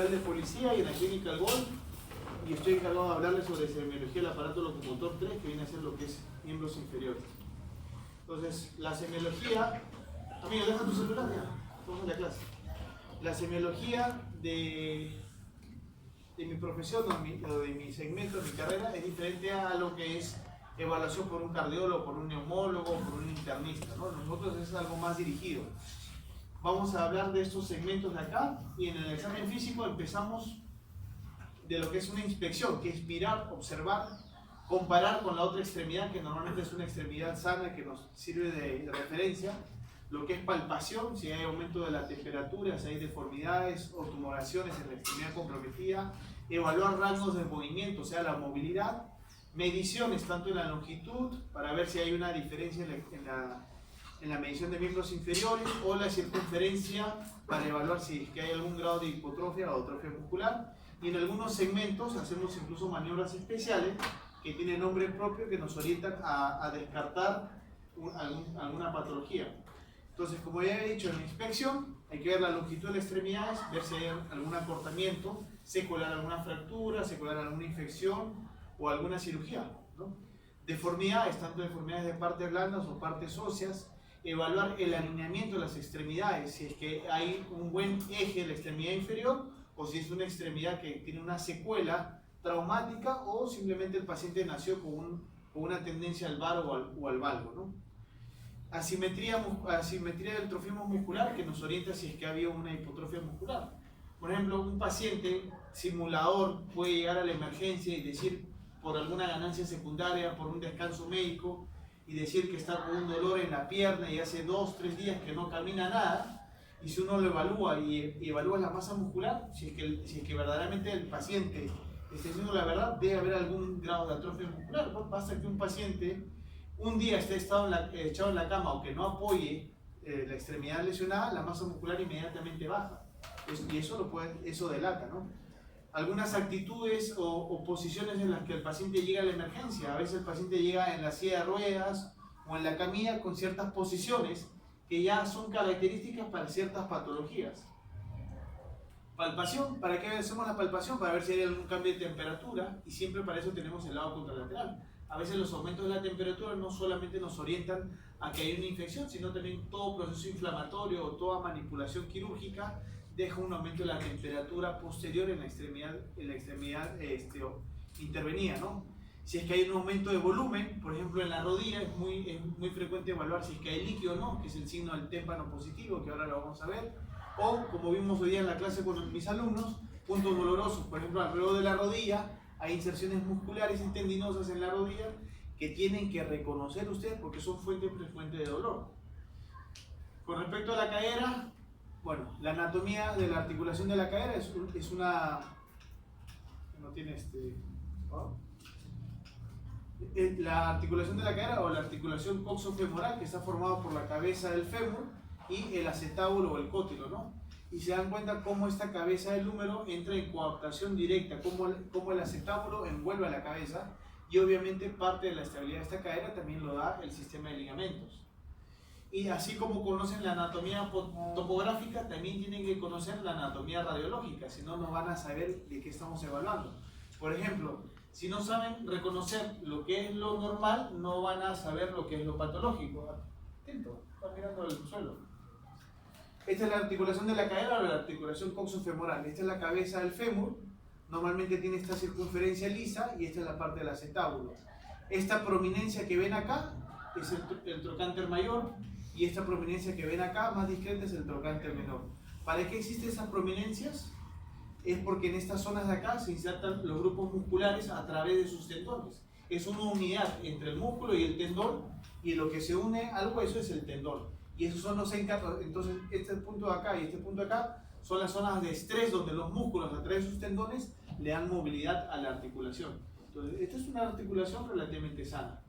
Municipal de Policía y en la Clínica El Gol, y estoy encargado de hablarles sobre semiología del aparato locomotor 3, que viene a ser lo que es miembros inferiores. Entonces, la semiología... Amigo, deja tu celular ya, estamos en la clase. La semiología de mi profesión o de mi segmento, de mi carrera, es diferente a lo que es evaluación por un cardiólogo, por un neumólogo, por un internista, ¿no? Nosotros es algo más dirigido. Vamos a hablar de estos segmentos de acá, y en el examen físico empezamos de lo que es una inspección, que es mirar, observar, comparar con la otra extremidad, que normalmente es una extremidad sana que nos sirve de referencia, lo que es palpación, si hay aumento de la temperatura, si hay deformidades o tumoraciones en la extremidad comprometida, evaluar rangos de movimiento, o sea, la movilidad, mediciones tanto en la longitud, para ver si hay una diferencia en la medición de miembros inferiores, o la circunferencia, para evaluar si es que hay algún grado de hipotrofia o atrofia muscular, y en algunos segmentos hacemos incluso maniobras especiales que tienen nombre propio, que nos orientan a descartar alguna patología. Entonces, como ya he dicho, en la inspección hay que ver la longitud de las extremidades, ver si hay algún acortamiento, secular alguna fractura, secular alguna infección o alguna cirugía, ¿no? Deformidades, tanto deformidades de partes blandas o partes óseas, evaluar el alineamiento de las extremidades, si es que hay un buen eje de la extremidad inferior o si es una extremidad que tiene una secuela traumática o simplemente el paciente nació con una tendencia al var o al valgo, ¿no? Asimetría del trofismo muscular, que nos orienta si es que ha habido una hipotrofia muscular. Por ejemplo, un paciente simulador puede llegar a la emergencia y decir, por alguna ganancia secundaria, por un descanso médico, y decir que está con un dolor en la pierna y hace 2 o 3 días que no camina nada, y si uno lo evalúa y evalúa la masa muscular, si es que verdaderamente el paciente está diciendo la verdad, debe haber algún grado de atrofia muscular. Basta que un paciente un día esté echado en la cama o que no apoye la extremidad lesionada, la masa muscular inmediatamente baja. Y eso delata, ¿no? Algunas actitudes o posiciones en las que el paciente llega a la emergencia. A veces el paciente llega en la silla de ruedas o en la camilla con ciertas posiciones que ya son características para ciertas patologías. Palpación, ¿para qué hacemos la palpación? Para ver si hay algún cambio de temperatura, y siempre para eso tenemos el lado contralateral. A veces los aumentos de la temperatura no solamente nos orientan a que hay una infección, sino también todo proceso inflamatorio o toda manipulación quirúrgica deja un aumento de la temperatura posterior en la extremidad intervenida, ¿no? Si es que hay un aumento de volumen, por ejemplo en la rodilla, es muy frecuente evaluar si es que hay líquido o no, que es el signo del témpano positivo, que ahora lo vamos a ver. O, como vimos hoy día en la clase con mis alumnos, puntos dolorosos, por ejemplo alrededor de la rodilla, hay inserciones musculares y tendinosas en la rodilla que tienen que reconocer ustedes porque son fuente de dolor. Con respecto a la cadera, bueno, la anatomía de la articulación de la cadera es una... no tiene ¿no? La articulación de la cadera o la articulación coxofemoral, que está formada por la cabeza del fémur y el acetábulo o el cótilo, ¿no? Y se dan cuenta cómo esta cabeza del húmero entra en coaptación directa, cómo el acetábulo envuelve a la cabeza, y obviamente parte de la estabilidad de esta cadera también lo da el sistema de ligamentos. Y así como conocen la anatomía topográfica, también tienen que conocer la anatomía radiológica, si no, no van a saber de qué estamos evaluando. Por ejemplo, si no saben reconocer lo que es lo normal, no van a saber lo que es lo patológico. Atento, están mirando el suelo. Esta es la articulación de la cadera o la articulación coxofemoral. Esta es la cabeza del fémur, normalmente tiene esta circunferencia lisa, y esta es la parte del acetábulo. Esta prominencia que ven acá es el trocánter mayor, y esta prominencia que ven acá, más discreta, es el trocánter menor. ¿Para qué existen esas prominencias? Es porque en estas zonas de acá se insertan los grupos musculares a través de sus tendones. Es una unidad entre el músculo y el tendón, y lo que se une al hueso es el tendón. Y esos son los encargos. Entonces, este punto de acá y este punto de acá son las zonas de estrés donde los músculos a través de sus tendones le dan movilidad a la articulación. Entonces, esta es una articulación relativamente sana.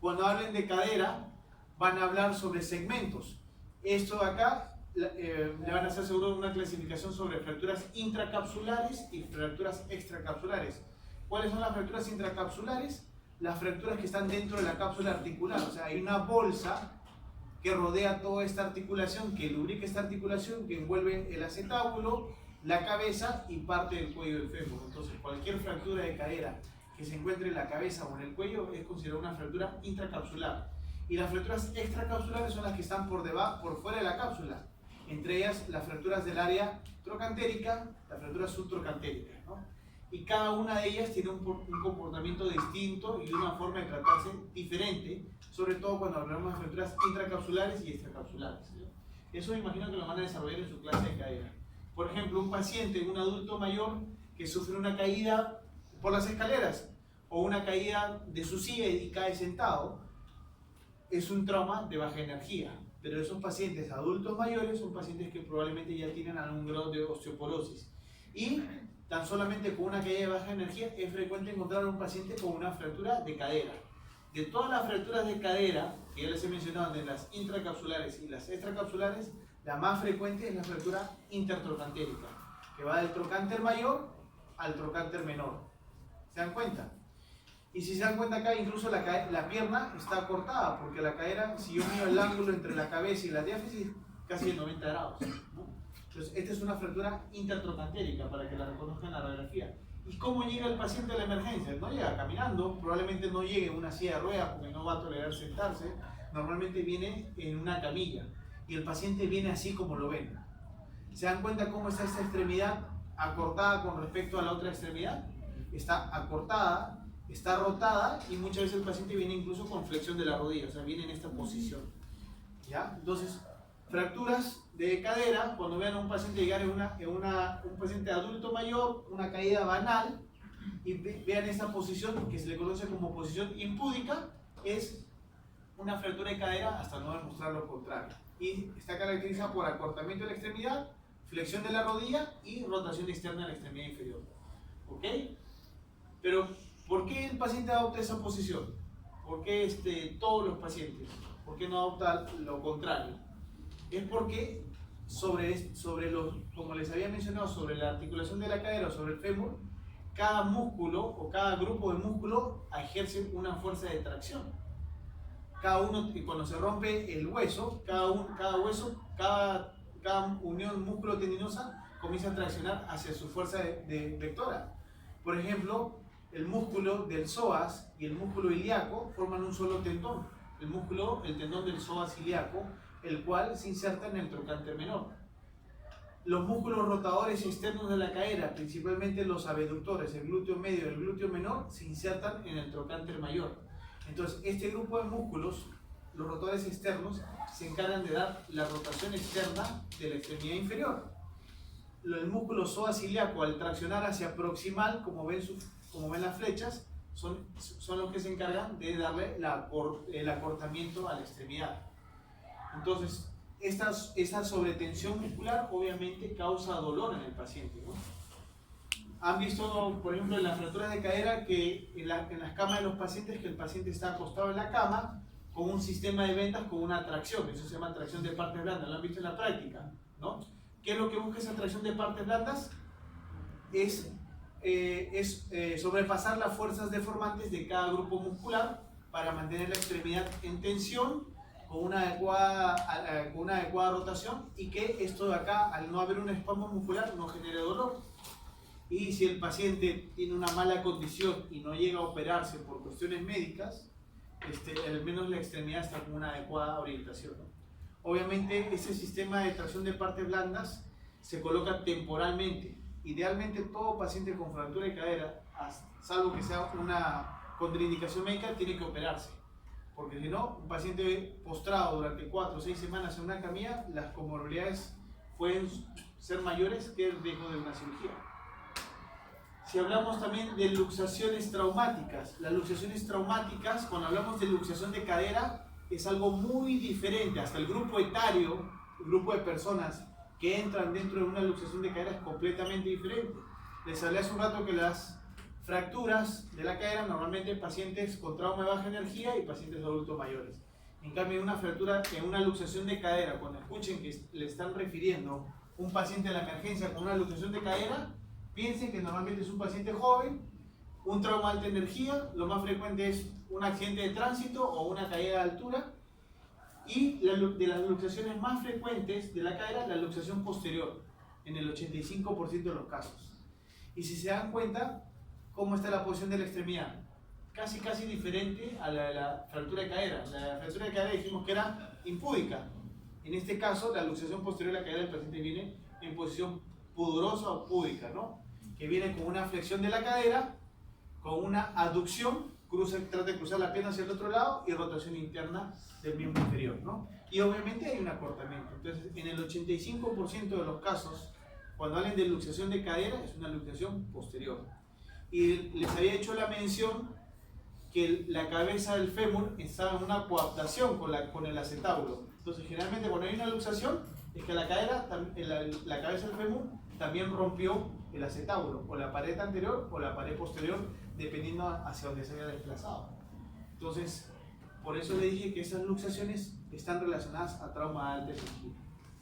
Cuando hablen de cadera, van a hablar sobre segmentos. Esto de acá le van a hacer seguro una clasificación sobre fracturas intracapsulares y fracturas extracapsulares. ¿Cuáles son las fracturas intracapsulares? Las fracturas que están dentro de la cápsula articular. O sea, hay una bolsa que rodea toda esta articulación, que lubrica esta articulación, que envuelve el acetábulo, la cabeza y parte del cuello del fémur. Entonces, cualquier fractura de cadera que se encuentre en la cabeza o en el cuello es considerada una fractura intracapsular. Y las fracturas extracapsulares son las que están por fuera de la cápsula. Entre ellas, las fracturas del área trocantérica, las fracturas subtrocantéricas, ¿no? Y cada una de ellas tiene un comportamiento distinto y una forma de tratarse diferente, sobre todo cuando hablamos de fracturas intracapsulares y extracapsulares, ¿sí? Eso me imagino que lo van a desarrollar en su clase de cadera. Por ejemplo, un paciente, un adulto mayor que sufre una caída por las escaleras o una caída de su silla y cae sentado, es un trauma de baja energía. Pero esos pacientes adultos mayores son pacientes que probablemente ya tienen algún grado de osteoporosis. Y tan solamente con una caída de baja energía es frecuente encontrar a un paciente con una fractura de cadera. De todas las fracturas de cadera, que ya les he mencionado, de las intracapsulares y las extracapsulares, la más frecuente es la fractura intertrocantérica, que va del trocánter mayor al trocánter menor. ¿Se dan cuenta? Y si se dan cuenta acá, incluso la pierna está cortada, porque la cadera, si yo mido el ángulo entre la cabeza y la diáfisis, casi de 90 grados, ¿no? Entonces, esta es una fractura intertrocantérica, para que la reconozcan en la radiografía. ¿Y cómo llega el paciente a la emergencia? No llega caminando, probablemente no llegue en una silla de ruedas porque no va a tolerar sentarse. Normalmente viene en una camilla y el paciente viene así como lo ven. ¿Se dan cuenta cómo está esta extremidad acortada con respecto a la otra extremidad? Está acortada, está rotada y muchas veces el paciente viene incluso con flexión de la rodilla, o sea, viene en esta posición, ¿ya? Entonces, fracturas de cadera, cuando vean a un paciente llegar un paciente adulto mayor, una caída banal, y vean esta posición que se le conoce como posición impúdica, es una fractura de cadera hasta no demostrar lo contrario. Y está caracterizada por acortamiento de la extremidad, flexión de la rodilla y rotación externa de la extremidad inferior. ¿Ok? Pero, ¿por qué el paciente adopta esa posición? ¿Por qué todos los pacientes? ¿Por qué no adopta lo contrario? Es porque como les había mencionado, sobre la articulación de la cadera o sobre el fémur, cada músculo o cada grupo de músculo ejerce una fuerza de tracción. Cada uno, cuando se rompe el hueso, cada unión músculo-tendinosa comienza a traccionar hacia su fuerza de vectora. Por ejemplo, el músculo del psoas y el músculo ilíaco forman un solo tendón. El tendón del psoas ilíaco, el cual se inserta en el trocánter menor. Los músculos rotadores externos de la cadera, principalmente los abductores, el glúteo medio y el glúteo menor, se insertan en el trocánter mayor. Entonces, este grupo de músculos, los rotadores externos, se encargan de dar la rotación externa de la extremidad inferior. El músculo psoas ilíaco, al traccionar hacia proximal, como ven las flechas, son los que se encargan de darle el acortamiento a la extremidad. Entonces, esta sobretensión muscular obviamente causa dolor en el paciente, ¿no? Han visto, por ejemplo, en las fracturas de cadera que en las camas de los pacientes, que el paciente está acostado en la cama con un sistema de vendas con una tracción, eso se llama tracción de partes blandas, lo han visto en la práctica, ¿no? ¿Qué es lo que busca esa tracción de partes blandas? Es sobrepasar las fuerzas deformantes de cada grupo muscular para mantener la extremidad en tensión con una adecuada rotación y que esto de acá, al no haber un espasmo muscular, no genere dolor. Y si el paciente tiene una mala condición y no llega a operarse por cuestiones médicas, al menos la extremidad está con una adecuada orientación, ¿no? Obviamente, ese sistema de tracción de partes blandas se coloca temporalmente. Idealmente, todo paciente con fractura de cadera, salvo que sea una contraindicación médica, tiene que operarse. Porque si no, un paciente postrado durante 4 o 6 semanas en una camilla, las comorbilidades pueden ser mayores que el riesgo de una cirugía. Si hablamos también de luxaciones traumáticas, las luxaciones traumáticas, cuando hablamos de luxación de cadera, es algo muy diferente. Hasta el grupo etario, el grupo de personas que entran dentro de una luxación de cadera es completamente diferente. Les hablé hace un rato que las fracturas de la cadera normalmente pacientes con trauma de baja energía y pacientes adultos mayores. En cambio, una fractura en una luxación de cadera, cuando escuchen que le están refiriendo un paciente a la emergencia con una luxación de cadera, piensen que normalmente es un paciente joven, un trauma de alta energía, lo más frecuente es un accidente de tránsito o una caída de altura, y de las luxaciones más frecuentes de la cadera, la luxación posterior. en el 85% de los casos. Y si se dan cuenta, ¿cómo está la posición de la extremidad? Casi diferente a la de la fractura de cadera. La fractura de cadera dijimos que era impúdica. En este caso, la luxación posterior de la cadera del paciente viene en posición pudorosa o púdica, ¿no? Que viene con una flexión de la cadera, con una aducción, trata de cruzar la pierna hacia el otro lado y rotación interna del miembro inferior, ¿no? Y obviamente hay un acortamiento. Entonces, en el 85% de los casos, cuando hablan de luxación de cadera, es una luxación posterior. Y les había hecho la mención que la cabeza del fémur estaba en una coaptación con el acetábulo. Entonces, generalmente cuando hay una luxación, es que la cadera, la cabeza del fémur también rompió el acetábulo, o la pared anterior o la pared posterior, dependiendo hacia donde se haya desplazado. Entonces, por eso le dije que esas luxaciones están relacionadas a trauma de alta efigie.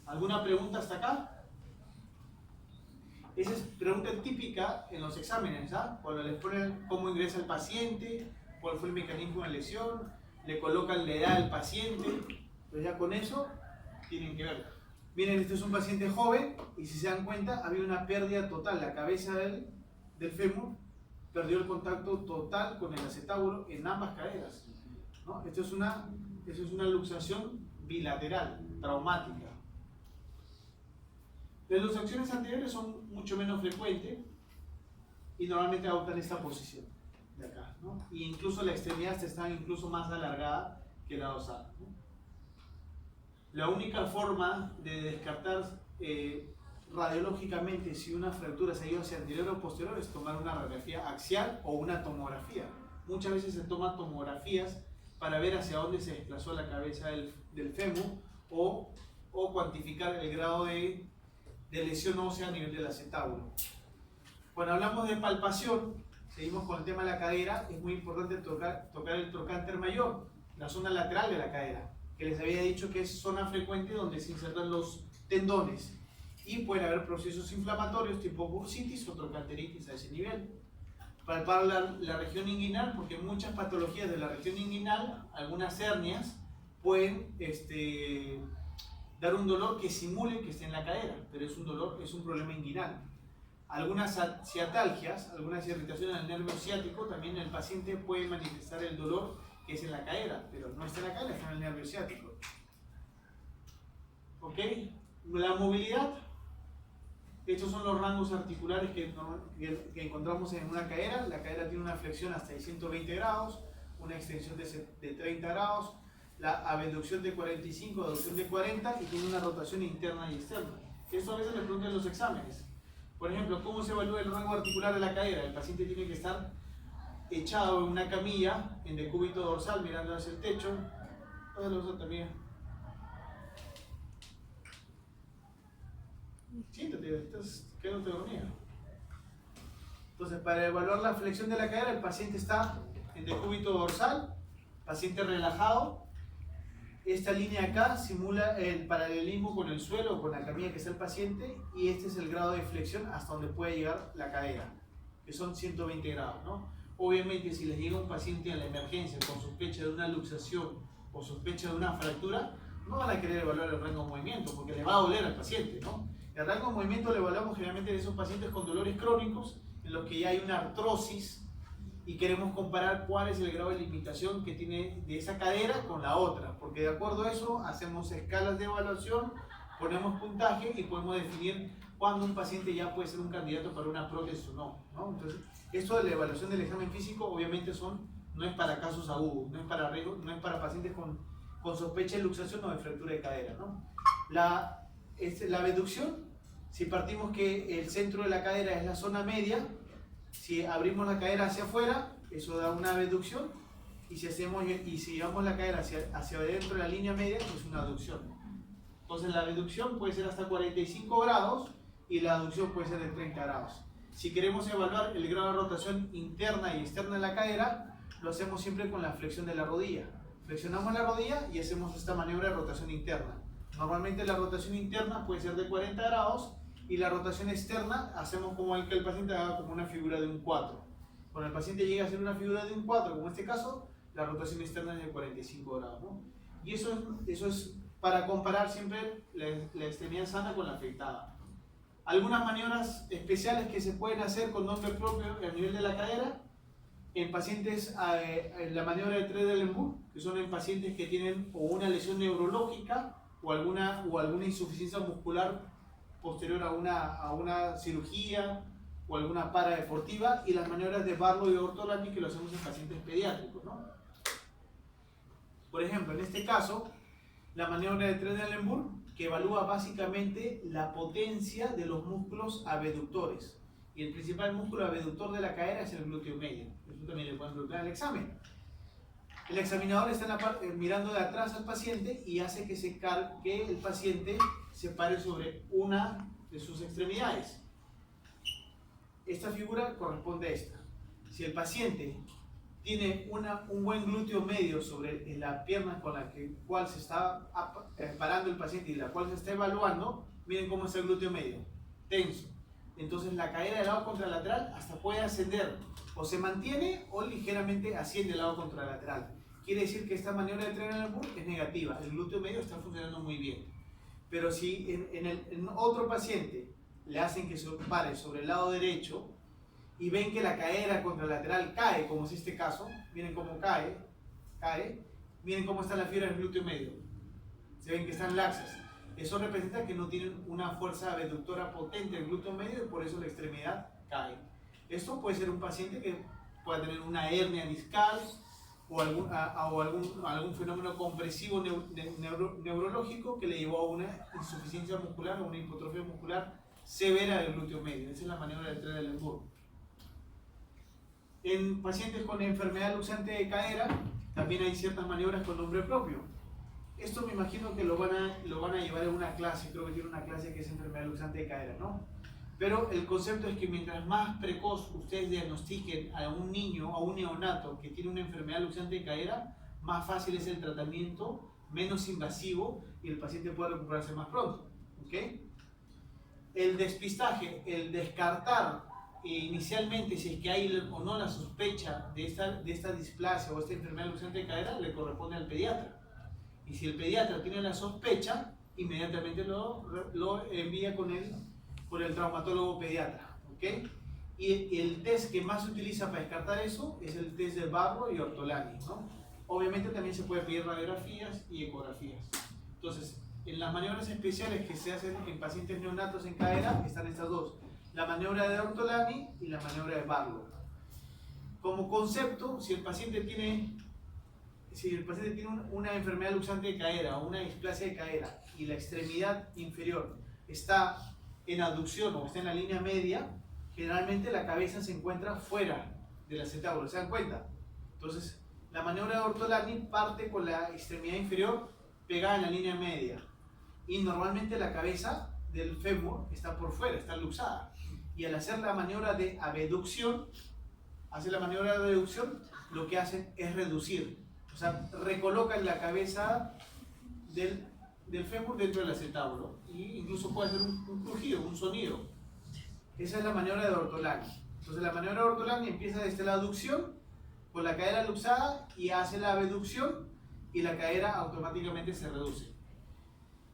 ¿Alguna pregunta hasta acá? Esa es pregunta típica en los exámenes, ¿ah? Cuando les ponen cómo ingresa el paciente, cuál fue el mecanismo de lesión, le colocan la edad del paciente, entonces ya con eso tienen que ver. Miren, este es un paciente joven y si se dan cuenta había una pérdida total, la cabeza del fémur perdió el contacto total con el acetábulo en ambas caderas, ¿no? Esto es una luxación bilateral, traumática. Las luxaciones anteriores son mucho menos frecuentes y normalmente adoptan esta posición de acá, ¿no? Y incluso la extremidad está incluso más alargada que la dorsal, ¿no? La única forma de descartar radiológicamente si una fractura se ha ido hacia anterior o posterior es tomar una radiografía axial o una tomografía. Muchas veces se toman tomografías para ver hacia dónde se desplazó la cabeza del fémur o cuantificar el grado de lesión ósea a nivel del acetábulo. Cuando hablamos de palpación, seguimos con el tema de la cadera, es muy importante tocar el trocánter mayor, la zona lateral de la cadera, que les había dicho que es zona frecuente donde se insertan los tendones y puede haber procesos inflamatorios tipo bursitis o trocanteritis a ese nivel. Palpar la región inguinal, porque muchas patologías de la región inguinal, algunas hernias, pueden dar un dolor que simule que está en la cadera, pero es un problema inguinal. Algunas ciatalgias, algunas irritaciones del nervio ciático, también el paciente puede manifestar el dolor que es en la cadera, pero no está en la cadera, está en el nervio ciático. ¿Ok? La movilidad. Estos son los rangos articulares que encontramos en una cadera. La cadera tiene una flexión hasta de 120 grados, una extensión de 30 grados, la abducción de 45, abducción de 40 y tiene una rotación interna y externa. Esto a veces le preguntan en los exámenes. Por ejemplo, ¿cómo se evalúa el rango articular de la cadera? El paciente tiene que estar echado en una camilla, en decúbito dorsal, mirando hacia el techo. También. Siéntate, estás quedándote dormido. Entonces, para evaluar la flexión de la cadera, el paciente está en decúbito dorsal, paciente relajado. Esta línea acá simula el paralelismo con el suelo, con la camilla que está el paciente, y este es el grado de flexión hasta donde puede llegar la cadera, que son 120 grados, ¿no? Obviamente, si les llega un paciente a la emergencia con sospecha de una luxación o sospecha de una fractura, no van a querer evaluar el rango de movimiento, porque le va a doler al paciente, ¿no? El rango de movimiento lo evaluamos generalmente de esos pacientes con dolores crónicos, en los que ya hay una artrosis, y queremos comparar cuál es el grado de limitación que tiene de esa cadera con la otra, porque de acuerdo a eso hacemos escalas de evaluación, ponemos puntaje y podemos definir cuándo un paciente ya puede ser un candidato para una prótesis o no, ¿no? Entonces, esto de la evaluación del examen físico obviamente no es para casos agudos, no es para pacientes con sospecha de luxación o de fractura de cadera, ¿no? La abducción, si partimos que el centro de la cadera es la zona media, si abrimos la cadera hacia afuera, eso da una abducción, y si llevamos la cadera hacia adentro de la línea media, es una abducción. Entonces la abducción puede ser hasta 45 grados y la abducción puede ser de 30 grados. Si queremos evaluar el grado de rotación interna y externa de la cadera, lo hacemos siempre con la flexión de la rodilla. Flexionamos la rodilla y hacemos esta maniobra de rotación interna. Normalmente la rotación interna puede ser de 40 grados y la rotación externa hacemos como que el paciente haga como una figura de un 4. Cuando el paciente llega a hacer una figura de un 4, como en este caso, la rotación externa es de 45 grados, ¿no? Y eso es para comparar siempre la extremidad sana con la afectada. Algunas maniobras especiales que se pueden hacer con nombre propio a nivel de la cadera, en pacientes, en la maniobra de Trendelenburg, que son en pacientes que tienen o una lesión neurológica o alguna insuficiencia muscular posterior a una cirugía o alguna para deportiva, y las maniobras de Barlow y Ortolani, que lo hacemos en pacientes pediátricos, ¿no? Por ejemplo, en este caso, la maniobra de Trendelenburg, que evalúa básicamente la potencia de los músculos abductores. Y el principal músculo abductor de la cadera es el glúteo medio. Eso también le pueden preguntar al examen. El examinador está en la parte, mirando de atrás al paciente y hace que el paciente se pare sobre una de sus extremidades. Esta figura corresponde a esta. Si el paciente tiene un buen glúteo medio sobre la pierna con la cual se está parando el paciente y la cual se está evaluando, miren cómo es el glúteo medio, tenso. Entonces la cadera del lado contralateral hasta puede ascender, o se mantiene o ligeramente asciende el lado contralateral. Quiere decir que esta maniobra de Trendelenburg es negativa, el glúteo medio está funcionando muy bien. Pero si en otro paciente le hacen que se pare sobre el lado derecho y ven que la cadera contralateral cae, como es este caso, miren cómo cae, miren cómo está la fibra del glúteo medio, se ven que están laxas. Eso representa que no tienen una fuerza abductora potente del glúteo medio y por eso la extremidad cae. Esto puede ser un paciente que pueda tener una hernia discal o algún fenómeno compresivo neurológico que le llevó a una insuficiencia muscular o una hipotrofia muscular severa del glúteo medio. Esa es la maniobra de Trendelenburg. En pacientes con enfermedad luxante de cadera también hay ciertas maniobras con nombre propio. Esto me imagino que lo van a llevar en una clase, creo que tiene una clase que es enfermedad luxante de cadera, ¿no? Pero el concepto es que mientras más precoz ustedes diagnostiquen a un niño, a un neonato que tiene una enfermedad luxante de cadera, más fácil es el tratamiento, menos invasivo y el paciente puede recuperarse más pronto, ¿ok? El despistaje, el descartar inicialmente si es que hay o no la sospecha de esta displasia o esta enfermedad luxante de cadera, le corresponde al pediatra. Y si el pediatra tiene la sospecha, inmediatamente lo envía con el traumatólogo pediatra, ¿ok? Y el test que más se utiliza para descartar eso es el test de Barlow y Ortolani, ¿no? Obviamente también se puede pedir radiografías y ecografías. Entonces, en las maniobras especiales que se hacen en pacientes neonatos en cadera están estas dos, la maniobra de Ortolani y la maniobra de Barlow. Como concepto, si el paciente tiene una enfermedad luxante de cadera o una displasia de cadera y la extremidad inferior está en abducción o está en la línea media, generalmente la cabeza se encuentra fuera del acetábulo, ¿se dan cuenta? Entonces, la maniobra de Ortolani parte con la extremidad inferior pegada en la línea media y normalmente la cabeza del fémur está por fuera, está luxada, y al hacer la maniobra de abducción, lo que hacen es reducir. O sea, recolocan la cabeza del fémur dentro del acetábulo e incluso puede hacer un crujido, un sonido. Esa es la maniobra de Ortolani. Entonces la maniobra de Ortolani empieza desde la aducción con la cadera luxada y hace la abducción y la cadera automáticamente se reduce.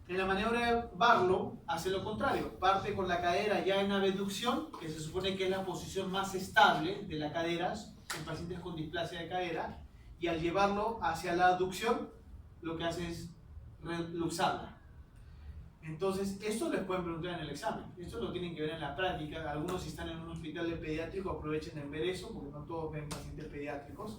En la maniobra de Barlow hace lo contrario, parte con la cadera ya en abducción, que se supone que es la posición más estable de la cadera en pacientes con displasia de cadera, y al llevarlo hacia la aducción, lo que hace es luxarla. Entonces, esto les pueden preguntar en el examen, esto lo tienen que ver en la práctica. Algunos, si están en un hospital de pediátrico, aprovechen en ver eso, porque no todos ven pacientes pediátricos,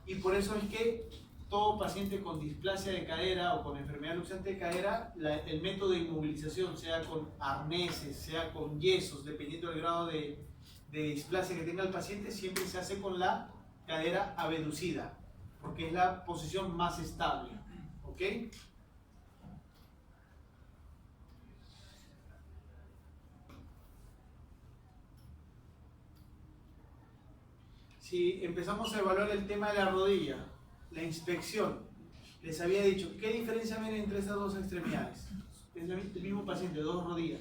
y por eso es que todo paciente con displasia de cadera o con enfermedad luxante de cadera, el método de inmovilización, sea con arneses, sea con yesos, dependiendo del grado de displasia que tenga el paciente, siempre se hace con la cadera abducida, porque es la posición más estable, ¿ok? Si empezamos a evaluar el tema de la rodilla, la inspección, les había dicho, ¿qué diferencia ven entre estas dos extremidades? Es el mismo paciente, dos rodillas.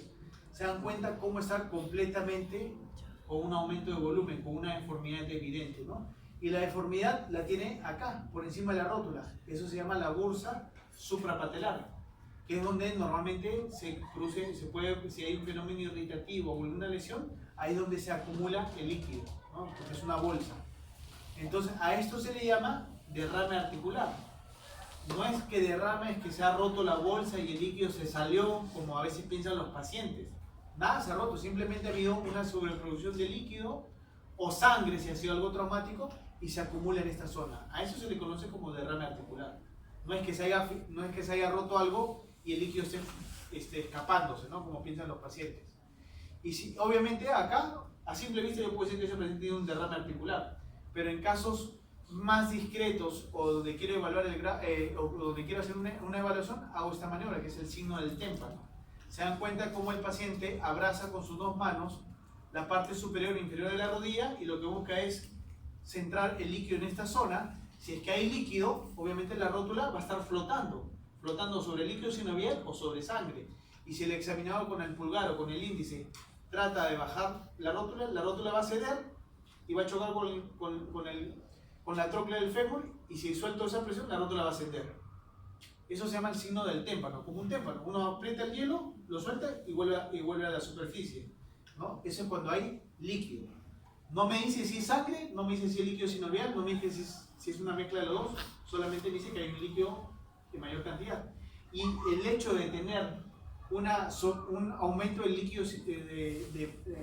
Se dan cuenta cómo está completamente con un aumento de volumen, con una deformidad evidente, ¿no? Y la deformidad la tiene acá, por encima de la rótula. Eso se llama la bursa suprapatelar. que es donde normalmente se puede, si hay un fenómeno irritativo o alguna lesión, ahí es donde se acumula el líquido, ¿no? Porque es una bolsa. Entonces a esto se le llama derrame articular. No es que derrame, es que se ha roto la bolsa y el líquido se salió, como a veces piensan los pacientes. Nada se ha roto, simplemente ha habido una sobreproducción de líquido o sangre si ha sido algo traumático y se acumula en esta zona. A eso se le conoce como derrame articular. No es que se haya roto algo y el líquido esté escapándose, ¿no? Como piensan los pacientes. Y si, obviamente acá, a simple vista yo puedo decir que ese paciente tiene un derrame articular, pero en casos más discretos o donde quiero evaluar o donde quiero hacer una evaluación, hago esta maniobra que es el signo del témpano. Se dan cuenta cómo el paciente abraza con sus dos manos la parte superior e inferior de la rodilla y lo que busca es centrar el líquido en esta zona. Si es que hay líquido, obviamente la rótula va a estar flotando sobre el líquido sinovial o sobre sangre. Y si el examinador con el pulgar o con el índice trata de bajar la rótula va a ceder y va a chocar con la tróclea del fémur, y si suelto esa presión, la rótula va a ascender. Eso se llama el signo del témpano, como un témpano. Uno aprieta el hielo, lo suelta y vuelve a la superficie, ¿no? Eso es cuando hay líquido. No me dice si es sangre, no me dice si es líquido sinovial, no me dice si es una mezcla de los dos, solamente me dice que hay un líquido de mayor cantidad. Y el hecho de tener un aumento del líquido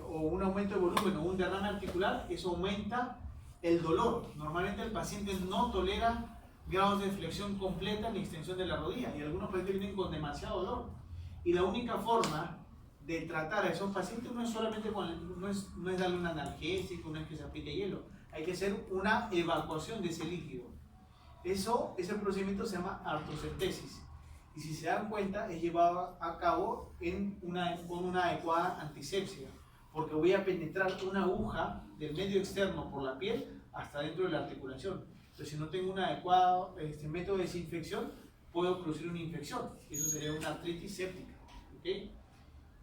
o un aumento de volumen o un derrame articular, eso aumenta el dolor. Normalmente el paciente no tolera grados de flexión completa ni extensión de la rodilla y algunos pacientes vienen con demasiado dolor. Y la única forma de tratar a esos pacientes no es solamente no es darle un analgésico, no es que se aplique hielo, hay que hacer una evacuación de ese líquido. Ese procedimiento se llama artrocentesis. Y si se dan cuenta, es llevado a cabo con una adecuada antisepsia, porque voy a penetrar una aguja del medio externo por la piel hasta dentro de la articulación. Entonces, si no tengo un adecuado método de desinfección, puedo producir una infección. Eso sería una artritis séptica. ¿Okay?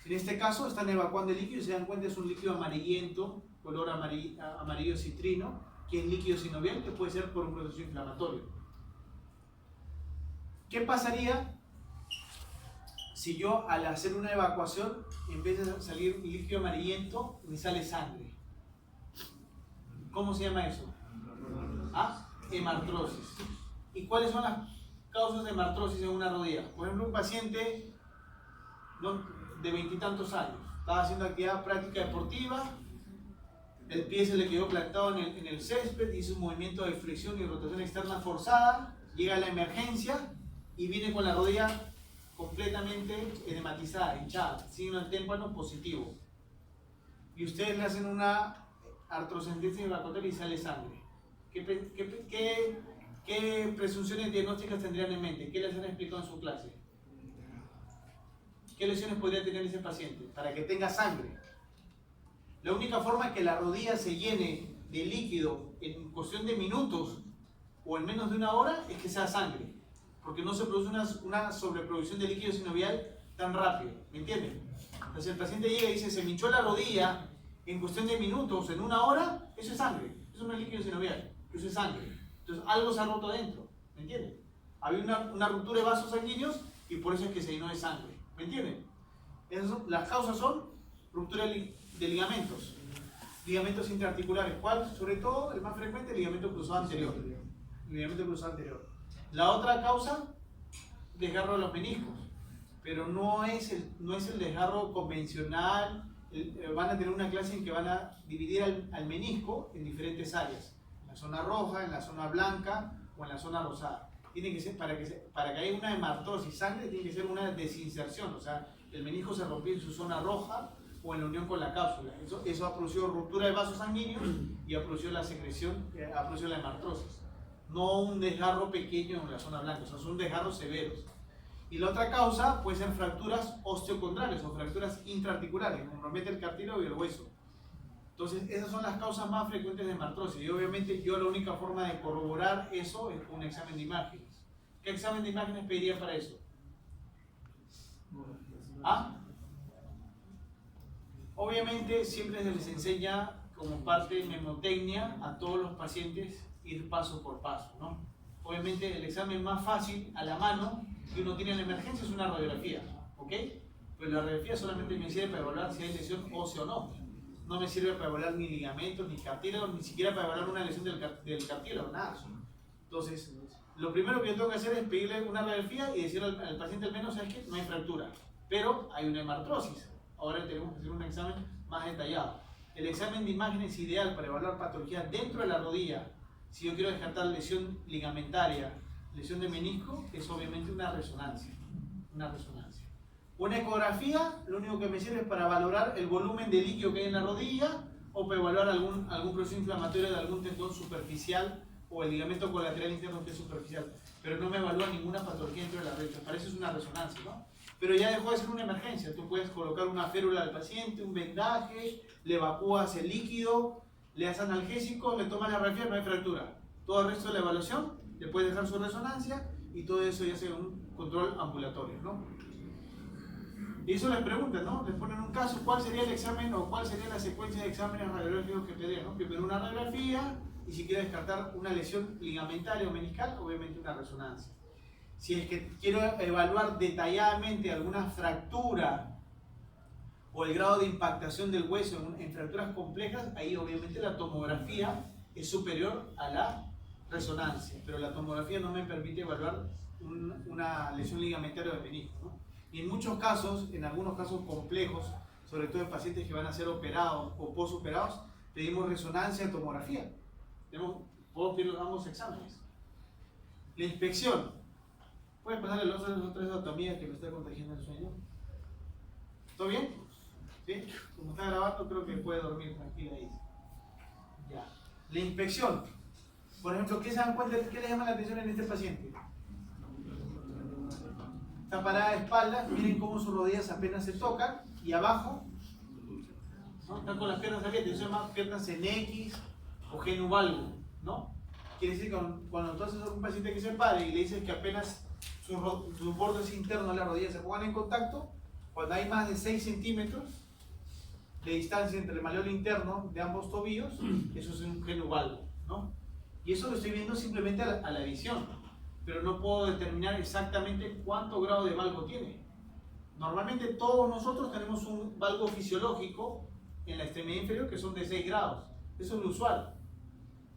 En este caso, están evacuando el líquido y se dan cuenta es un líquido amarillento, color amarillo citrino, que es líquido sinovial, que puede ser por un proceso inflamatorio. ¿Qué pasaría si yo al hacer una evacuación, en vez de salir líquido amarillento, me sale sangre? ¿Cómo se llama eso? Hemartrosis. ¿Y cuáles son las causas de hemartrosis en una rodilla? Por ejemplo, un paciente de 20 y tantos años, estaba haciendo actividad práctica deportiva, el pie se le quedó plantado en el césped, hizo un movimiento de flexión y rotación externa forzada, llega a la emergencia y viene con la rodilla completamente edematizada, hinchada, signo del témpano positivo. Y ustedes le hacen una artrocentesis evacuatoria y sale sangre. ¿Qué presunciones diagnósticas tendrían en mente? ¿Qué les han explicado en su clase? ¿Qué lesiones podría tener ese paciente? Para que tenga sangre. La única forma que la rodilla se llene de líquido en cuestión de minutos o en menos de una hora es que sea sangre. Porque no se produce una sobreproducción de líquido sinovial tan rápido. ¿Me entienden? Entonces el paciente llega y dice, se me hinchó la rodilla en cuestión de minutos, en una hora, eso es sangre. Eso no es líquido sinovial, eso es sangre. Entonces algo se ha roto adentro. ¿Me entienden? Había una ruptura de vasos sanguíneos y por eso es que se llenó de sangre. ¿Me entienden? Las causas son ruptura de ligamentos intraarticulares. ¿Cuál? Sobre todo, el más frecuente, el ligamento cruzado anterior. La otra causa, desgarro de los meniscos. Pero no es el desgarro convencional. Van a tener una clase en que van a dividir al menisco en diferentes áreas. En la zona roja, en la zona blanca o en la zona rosada. Tiene que ser, para que haya una hemartrosis sangre, tiene que ser una desinserción. O sea, el menisco se rompió en su zona roja o en la unión con la cápsula. Eso ha producido ruptura de vasos sanguíneos y ha producido la secreción, ha producido la hemartrosis. No un desgarro pequeño en la zona blanca, o sea, son desgarros severos. Y la otra causa puede ser fracturas osteocondrales o fracturas intraarticulares, que comprometen el cartílago y el hueso. Entonces, esas son las causas más frecuentes de hemartrosis. Y obviamente yo la única forma de corroborar eso es un examen de imágenes. ¿Qué examen de imágenes pediría para eso? Obviamente siempre se les enseña como parte de mnemotecnia a todos los pacientes ir paso por paso, ¿no? Obviamente el examen más fácil a la mano que uno tiene en la emergencia es una radiografía, ¿ok? Pues la radiografía solamente me sirve para evaluar si hay lesión ósea o no. No me sirve para evaluar ni ligamentos, ni cartílagos, ni siquiera para evaluar una lesión del cartílago, nada. Entonces, lo primero que yo tengo que hacer es pedirle una radiografía y decirle al paciente al menos, ¿sabes qué? No hay fractura, pero hay una hemartrosis. Ahora tenemos que hacer un examen más detallado. El examen de imagen es ideal para evaluar patologías dentro de la rodilla. Si yo quiero descartar lesión ligamentaria, lesión de menisco, es obviamente una resonancia. Una ecografía, lo único que me sirve es para valorar el volumen de líquido que hay en la rodilla o para evaluar algún proceso inflamatorio de algún tendón superficial o el ligamento colateral interno que es superficial. Pero no me evalúa ninguna patología dentro de la red. Para eso es una resonancia, ¿no? Pero ya dejó de ser una emergencia. Tú puedes colocar una férula al paciente, un vendaje, le evacúas el líquido, le das analgésico, le tomas la radiografía, no hay fractura. Todo el resto de la evaluación, le puedes dejar su resonancia y todo eso ya sea un control ambulatorio, ¿no? Y eso les preguntan, ¿no? Les ponen un caso, ¿cuál sería el examen o cuál sería la secuencia de exámenes radiológicos que pedirían, ¿no? Primero una radiografía y si quiere descartar una lesión ligamentaria o meniscal, obviamente una resonancia. Si es que quiero evaluar detalladamente alguna fractura o el grado de impactación del hueso en fracturas complejas, ahí obviamente la tomografía es superior a la resonancia, pero la tomografía no me permite evaluar una lesión ligamentaria o de menisco, ¿no? Y en muchos casos, en algunos casos complejos, sobre todo en pacientes que van a ser operados o posoperados, pedimos resonancia, tomografía. Puedo pedir ambos exámenes. La inspección. ¿Puedes pasarle los tres a tu amiga que me está contagiando el sueño? ¿Todo bien? ¿Sí? Como está grabando, creo que puede dormir tranquila ahí. Ya. La inspección. Por ejemplo, ¿qué se dan cuenta? ¿Qué le llama la atención en este paciente? Está parada de espaldas, miren cómo sus rodillas apenas se tocan y abajo, ¿no? Están con las piernas abiertas, eso se llama piernas en X o genuvalgo, ¿no? Quiere decir que cuando tú haces a un paciente que se pare y le dices que apenas sus bordes internos de la rodilla se pongan en contacto, cuando hay más de 6 centímetros de distancia entre el malleolo interno de ambos tobillos, eso es un genuvalgo, ¿no? Y eso lo estoy viendo simplemente a la visión, pero no puedo determinar exactamente cuánto grado de valgo tiene. Normalmente todos nosotros tenemos un valgo fisiológico en la extremidad inferior que son de 6 grados, eso es lo usual.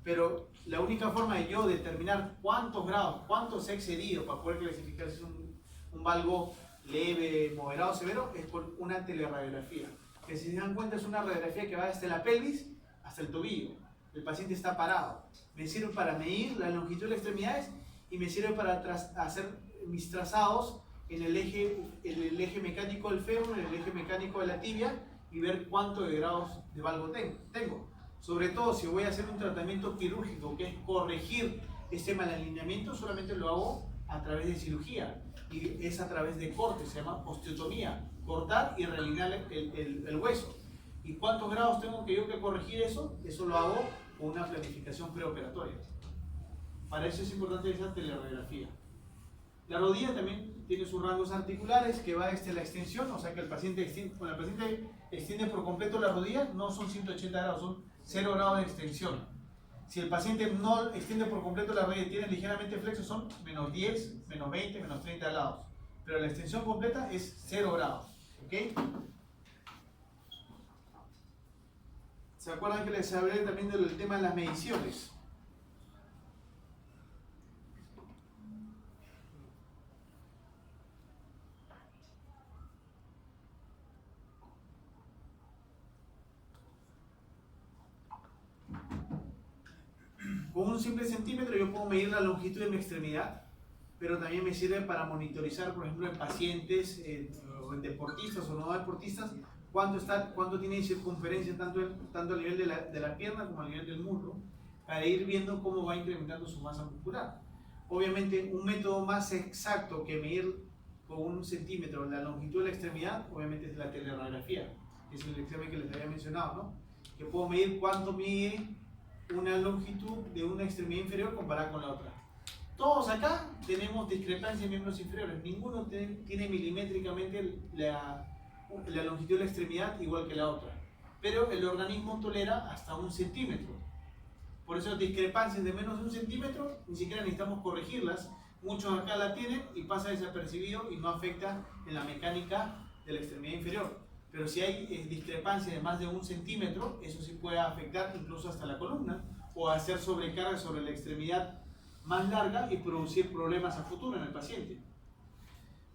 Pero la única forma de yo determinar cuántos grados, cuánto se ha excedido para poder clasificar si es un valgo leve, moderado, severo, es por una teleradiografía. Que si se dan cuenta es una radiografía que va desde la pelvis hasta el tobillo. El paciente está parado. Me sirve para medir la longitud de las extremidades y me sirve para hacer mis trazados en el eje mecánico del fémur, en el eje mecánico de la tibia y ver cuánto de grados de valgo tengo. Sobre todo si voy a hacer un tratamiento quirúrgico que es corregir este mal alineamiento, solamente lo hago a través de cirugía y es a través de corte, se llama osteotomía, cortar y realinear el hueso. ¿Y cuántos grados tengo que yo que corregir eso? Eso lo hago con una planificación preoperatoria. Para eso es importante esa teleradiografía. La rodilla también tiene sus rangos articulares que va desde la extensión, o sea que cuando el paciente extiende por completo la rodilla, no son 180 grados, son 0 grados de extensión. Si el paciente no extiende por completo la rodilla y tiene ligeramente flexo, son menos 10, menos 20, menos 30 grados. Pero la extensión completa es 0 grados. ¿Okay? ¿Se acuerdan que les hablé también del tema de las mediciones? Con un simple centímetro yo puedo medir la longitud de mi extremidad, pero también me sirve para monitorizar, por ejemplo, en pacientes o en deportistas o no deportistas, cuánto tiene de circunferencia tanto a nivel de la pierna como a nivel del muslo, para ir viendo cómo va incrementando su masa muscular. Obviamente, un método más exacto que medir con un centímetro la longitud de la extremidad, obviamente es la teleradiografía, que es el examen que les había mencionado, ¿no? Que puedo medir cuánto mide una longitud de una extremidad inferior comparada con la otra. Todos acá tenemos discrepancia en miembros inferiores, ninguno tiene milimétricamente la longitud de la extremidad igual que la otra, pero el organismo tolera hasta 1 centímetro. Por eso discrepancias de menos de 1 centímetro ni siquiera necesitamos corregirlas, Muchos acá la tienen y pasa desapercibido y no afecta en la mecánica de la extremidad inferior. Pero si hay discrepancia de más de 1 centímetro, eso sí puede afectar incluso hasta la columna o hacer sobrecarga sobre la extremidad más larga y producir problemas a futuro en el paciente.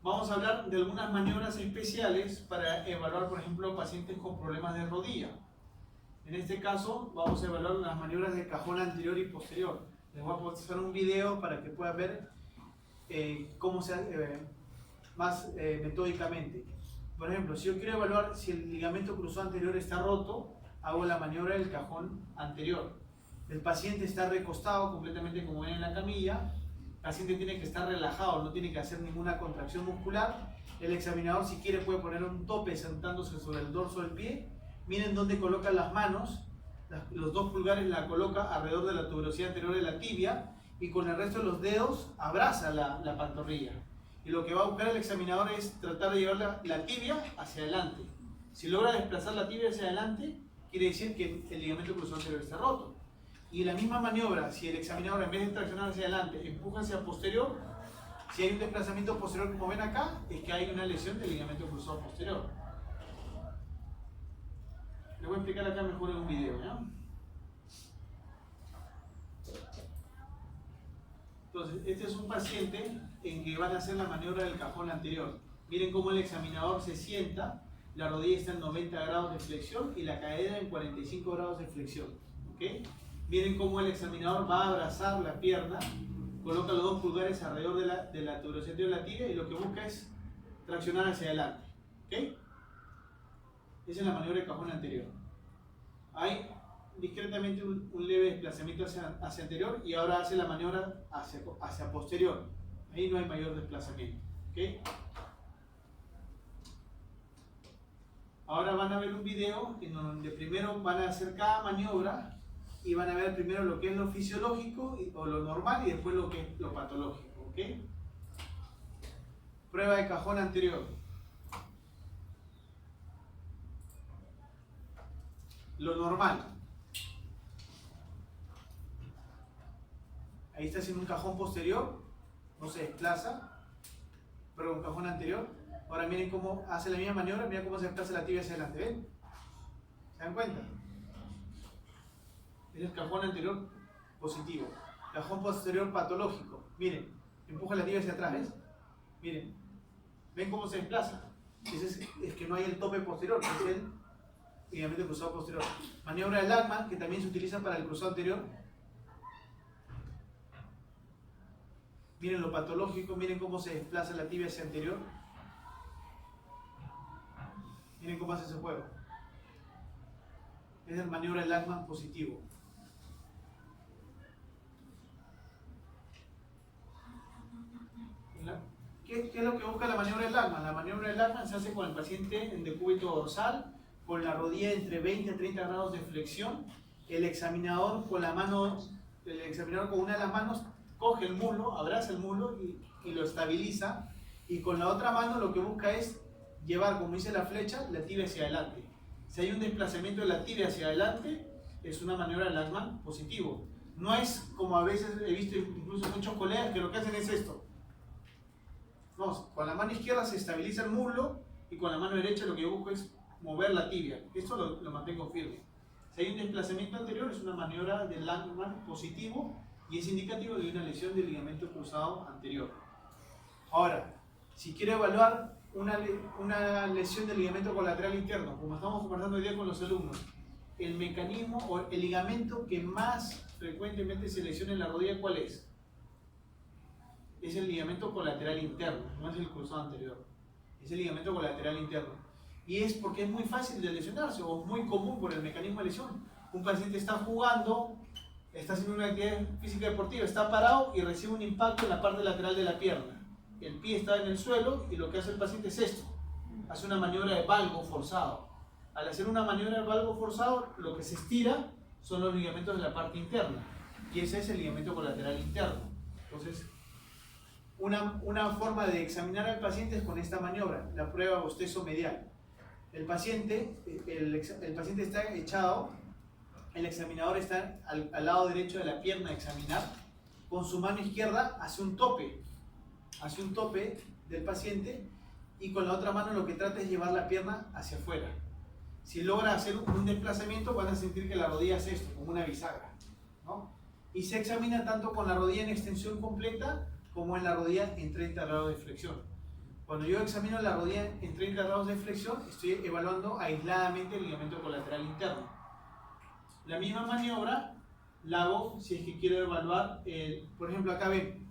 Vamos a hablar de algunas maniobras especiales para evaluar, por ejemplo, pacientes con problemas de rodilla. En este caso, vamos a evaluar las maniobras de cajón anterior y posterior. Les voy a pasar un video para que puedan ver cómo se hace más metódicamente. Por ejemplo, si yo quiero evaluar si el ligamento cruzado anterior está roto, hago la maniobra del cajón anterior. El paciente está recostado completamente como ven en la camilla. El paciente tiene que estar relajado, no tiene que hacer ninguna contracción muscular. El examinador, si quiere, puede poner un tope sentándose sobre el dorso del pie. Miren dónde coloca las manos. Los 2 pulgares la coloca alrededor de la tuberosidad anterior de la tibia y con el resto de los dedos abraza la pantorrilla. Y lo que va a buscar el examinador es tratar de llevar la tibia hacia adelante. Si logra desplazar la tibia hacia adelante, quiere decir que el ligamento cruzado anterior está roto. Y la misma maniobra, si el examinador en vez de traccionar hacia adelante empuja hacia posterior, si hay un desplazamiento posterior como ven acá, es que hay una lesión del ligamento cruzado posterior. Le voy a explicar acá mejor en un video, ¿ya? Entonces, este es un paciente en que van a hacer la maniobra del cajón anterior. Miren cómo el examinador se sienta, la rodilla está en 90 grados de flexión y la cadera en 45 grados de flexión. ¿Okay? Miren cómo el examinador va a abrazar la pierna, coloca los 2 pulgares alrededor de la tuberosidad anterior de la tibia y lo que busca es traccionar hacia adelante. ¿Okay? Esa es la maniobra de cajón anterior. Hay discretamente un leve desplazamiento hacia anterior y ahora hace la maniobra hacia posterior. Ahí no hay mayor desplazamiento. ¿Okay? Ahora van a ver un video en donde primero van a hacer cada maniobra y van a ver primero lo que es lo fisiológico o lo normal y después lo que es lo patológico. ¿Okay? Prueba de cajón anterior. Lo normal. Ahí está haciendo un cajón posterior, no se desplaza, pero un cajón anterior. Ahora miren cómo hace la misma maniobra, miren cómo se desplaza la tibia hacia adelante, ¿ven? ¿Se dan cuenta? Es el cajón anterior positivo. Cajón posterior patológico. Miren, empuja la tibia hacia atrás, ¿ves? Miren, ¿ven cómo se desplaza? Es que no hay el tope posterior, que es el ligamento cruzado posterior. Maniobra del Lachman, que también se utiliza para el cruzado anterior. Miren lo patológico, miren cómo se desplaza la tibia hacia anterior. Miren cómo hace ese juego. Es el maniobra del Lachman positivo. ¿Qué es lo que busca la maniobra del Lachman? La maniobra del Lachman se hace con el paciente en decúbito dorsal, con la rodilla entre 20 a 30 grados de flexión. El examinador con una de las manos coge el muslo, abraza el muslo y lo estabiliza, y con la otra mano lo que busca es llevar, como dice la flecha, la tibia hacia adelante. Si hay un desplazamiento de la tibia hacia adelante, es una maniobra de Lachman positivo. No es como a veces he visto incluso muchos colegas que lo que hacen es esto. No, con la mano izquierda se estabiliza el muslo y con la mano derecha lo que busco es mover la tibia. Esto lo mantengo firme. Si hay un desplazamiento anterior, es una maniobra de Lachman positivo y es indicativo de una lesión del ligamento cruzado anterior. Ahora, si quiero evaluar una lesión del ligamento colateral interno, como estamos conversando hoy día con los alumnos, el mecanismo o el ligamento que más frecuentemente se lesiona en la rodilla, ¿cuál es? Es el ligamento colateral interno, no es el cruzado anterior. Es el ligamento colateral interno. Y es porque es muy fácil de lesionarse o muy común por el mecanismo de lesión. Un paciente está jugando, está haciendo una actividad física deportiva, está parado y recibe un impacto en la parte lateral de la pierna. El pie está en el suelo y lo que hace el paciente es esto. Hace una maniobra de valgo forzado. Al hacer una maniobra de valgo forzado, lo que se estira son los ligamentos de la parte interna. Y ese es el ligamento colateral interno. Entonces, una forma de examinar al paciente es con esta maniobra, la prueba bostezo medial. El paciente está echado, el examinador está al lado derecho de la pierna a examinar, con su mano izquierda hace un tope hace un tope del paciente y con la otra mano lo que trata es llevar la pierna hacia afuera. Si logra hacer un desplazamiento, van a sentir que la rodilla hace esto, como una bisagra, ¿no? Y se examina tanto con la rodilla en extensión completa como en la rodilla en 30 grados de flexión. Cuando yo examino la rodilla en 30 grados de flexión, estoy evaluando aisladamente el ligamento colateral interno. La misma maniobra la hago si es que quiero evaluar, por ejemplo, acá ven,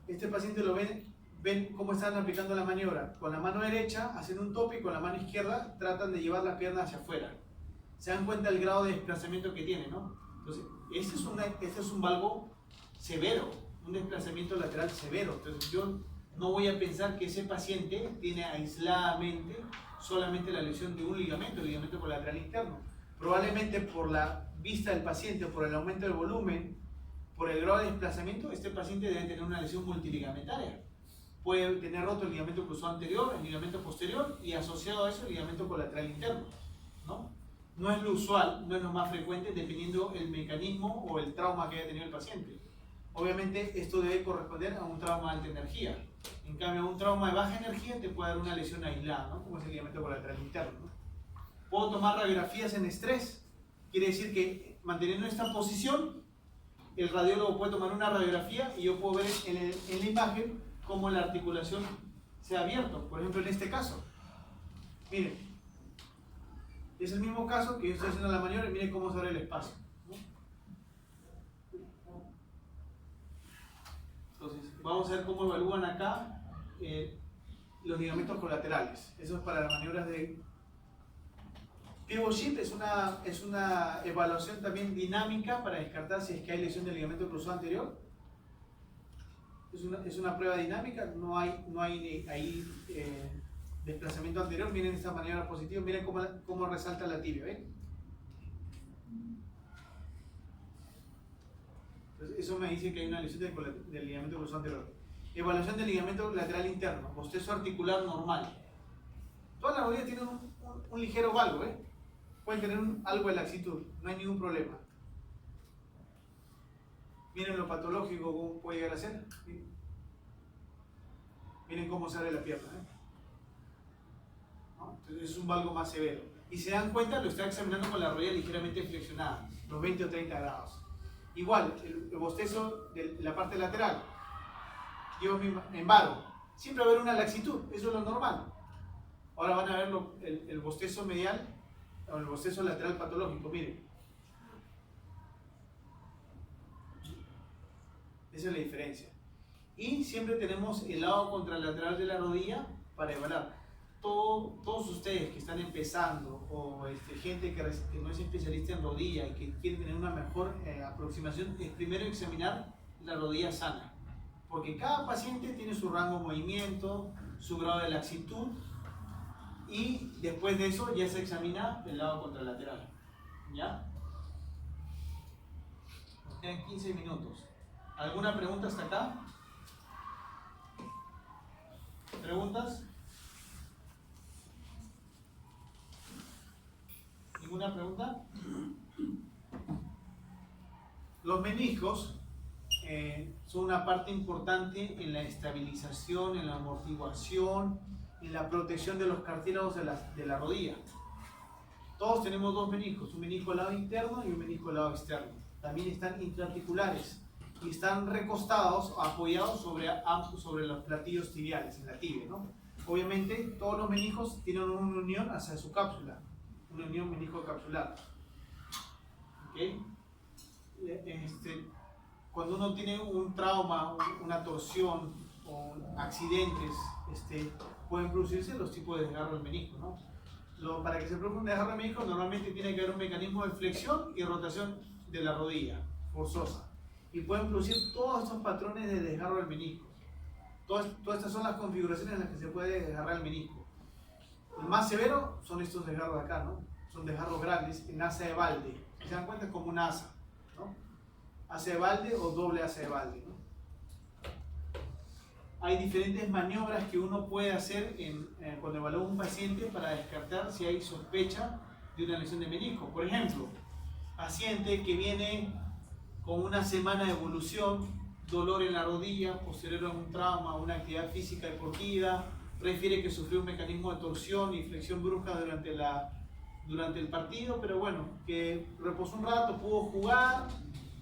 este paciente lo ven cómo están aplicando la maniobra. Con la mano derecha hacen un tope y con la mano izquierda tratan de llevar la pierna hacia afuera. Se dan cuenta del grado de desplazamiento que tiene, ¿no? Entonces, este es un valgo severo, un desplazamiento lateral severo. Entonces, yo no voy a pensar que ese paciente tiene aisladamente solamente la lesión de un ligamento, el ligamento colateral interno. Probablemente por la vista del paciente, por el aumento del volumen, por el grado de desplazamiento, este paciente debe tener una lesión multiligamentaria. Puede tener roto el ligamento cruzado anterior, el ligamento posterior y asociado a eso el ligamento colateral interno, ¿no? No es lo usual, no es lo más frecuente dependiendo el mecanismo o el trauma que haya tenido el paciente. Obviamente esto debe corresponder a un trauma de alta energía. En cambio, un trauma de baja energía te puede dar una lesión aislada, ¿no? Como es el ligamento colateral interno, ¿no? Puedo tomar radiografías en estrés, quiere decir que manteniendo esta posición, el radiólogo puede tomar una radiografía y yo puedo ver en la imagen cómo la articulación se ha abierto. Por ejemplo, en este caso, miren, es el mismo caso que yo estoy haciendo la maniobra y miren cómo se abre el espacio, ¿no? Entonces, vamos a ver cómo evalúan acá los ligamentos colaterales. Eso es para las maniobras de pivot shift. Es una evaluación también dinámica para descartar si es que hay lesión del ligamento cruzado anterior. Es una prueba dinámica, no hay ahí desplazamiento anterior. Miren esta maniobra positiva, miren cómo resalta la tibia, ¿ven? Entonces, eso me dice que hay una lesión del ligamento cruzado anterior. Evaluación del ligamento lateral interno, bostezo articular normal. Todas las rodillas tienen un ligero valgo, ¿eh? Pueden tener algo de laxitud, no hay ningún problema. Miren lo patológico, cómo puede llegar a ser. Miren cómo sale la pierna, ¿eh? ¿No? Entonces es un valgo más severo. Y se dan cuenta, lo está examinando con la rodilla ligeramente flexionada, los 20 o 30 grados. Igual, el bostezo de la parte lateral. Yo en varo. Siempre va a haber una laxitud, eso es lo normal. Ahora van a ver el bostezo medial o el bostezo lateral patológico, miren. Esa es la diferencia. Y siempre tenemos el lado contralateral de la rodilla para evaluar. Todos ustedes que están empezando o gente que no es especialista en rodilla y que quiere tener una mejor aproximación, es primero examinar la rodilla sana. Porque cada paciente tiene su rango de movimiento, su grado de laxitud y después de eso ya se examina el lado contralateral. ¿Ya? Nos quedan 15 minutos. ¿Alguna pregunta hasta acá? ¿Preguntas? ¿Ninguna pregunta? Los meniscos son una parte importante en la estabilización, en la amortiguación, en la protección de los cartílagos de la rodilla. Todos tenemos dos meniscos, un menisco al lado interno y un menisco al lado externo. También están intraarticulares y están recostados, apoyados sobre los platillos tibiales, en la tibia, ¿no? Obviamente todos los meniscos tienen una unión hacia su cápsula, una unión menisco-capsular. ¿Okay? Cuando uno tiene un trauma, una torsión o accidentes, pueden producirse los tipos de desgarro del menisco, ¿no? Para que se produzca un desgarro del menisco normalmente tiene que haber un mecanismo de flexión y rotación de la rodilla, forzosa. Y pueden producir todos estos patrones de desgarro del menisco. Todas estas son las configuraciones en las que se puede desgarrar el menisco. El más severo son estos desgarros de acá, ¿no? Son desgarros grandes en asa de balde. Se dan cuenta, es como una asa, ¿no? Asa de balde o doble asa de balde, ¿no? Hay diferentes maniobras que uno puede hacer cuando evalúa a un paciente para descartar si hay sospecha de una lesión de menisco. Por ejemplo, paciente que viene con una semana de evolución dolor en la rodilla, posterior a un trauma o una actividad física deportiva, refiere que sufrió un mecanismo de torsión y flexión brusca durante el partido, pero bueno, que reposó un rato, pudo jugar